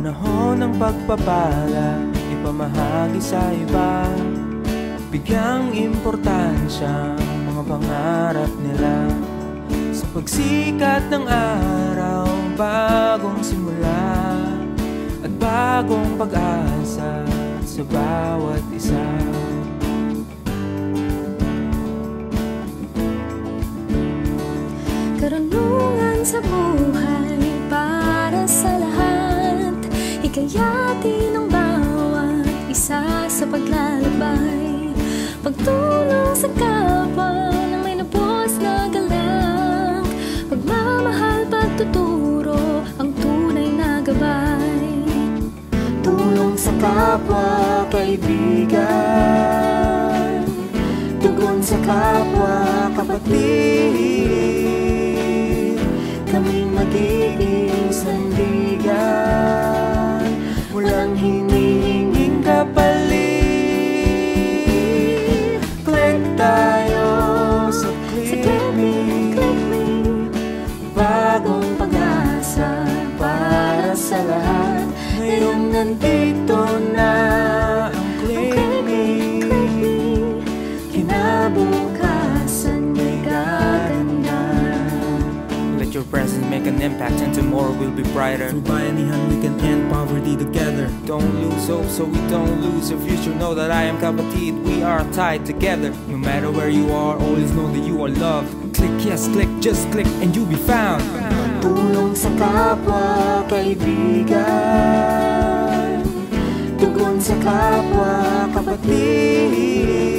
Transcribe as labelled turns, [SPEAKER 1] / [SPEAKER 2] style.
[SPEAKER 1] panahon ng pagpapala, ipamahagi sa iba. Bigyang importansya mga pangarap nila. Sa pagsikat ng araw, bagong simula at bagong pag-asa sa bawat isa.
[SPEAKER 2] Karunungan sa buhay para sa lahat, hikayatin ng bawat isa sa paglalakbay. Pagtulong sa kapwa nang may lubos na galang, pagmamahal, pagtuturo ang tunay na gabay.
[SPEAKER 1] Tulong sa kapwa, kaibigan, tugon sa kapwa, kapatid. Kaming magiging sandigan, walang hinihinging kapalit. Click tayo sa Click Me, bagong pag-asa para sa lahat. Ngayong nandito na ang Click Me, kinabukasan may gaganda. Let your presence make an impact and tomorrow will be brighter.
[SPEAKER 3] Through bayanihan we can end poverty together.
[SPEAKER 1] Don't lose hope so we don't lose your future. Know that I am kapatid, we are tied together. No matter where you are, always know that you are loved. Click, yes, click, just click and you'll be found. Tulong sa kapwa, kaibigan, tugon sa kapwa, kapatid.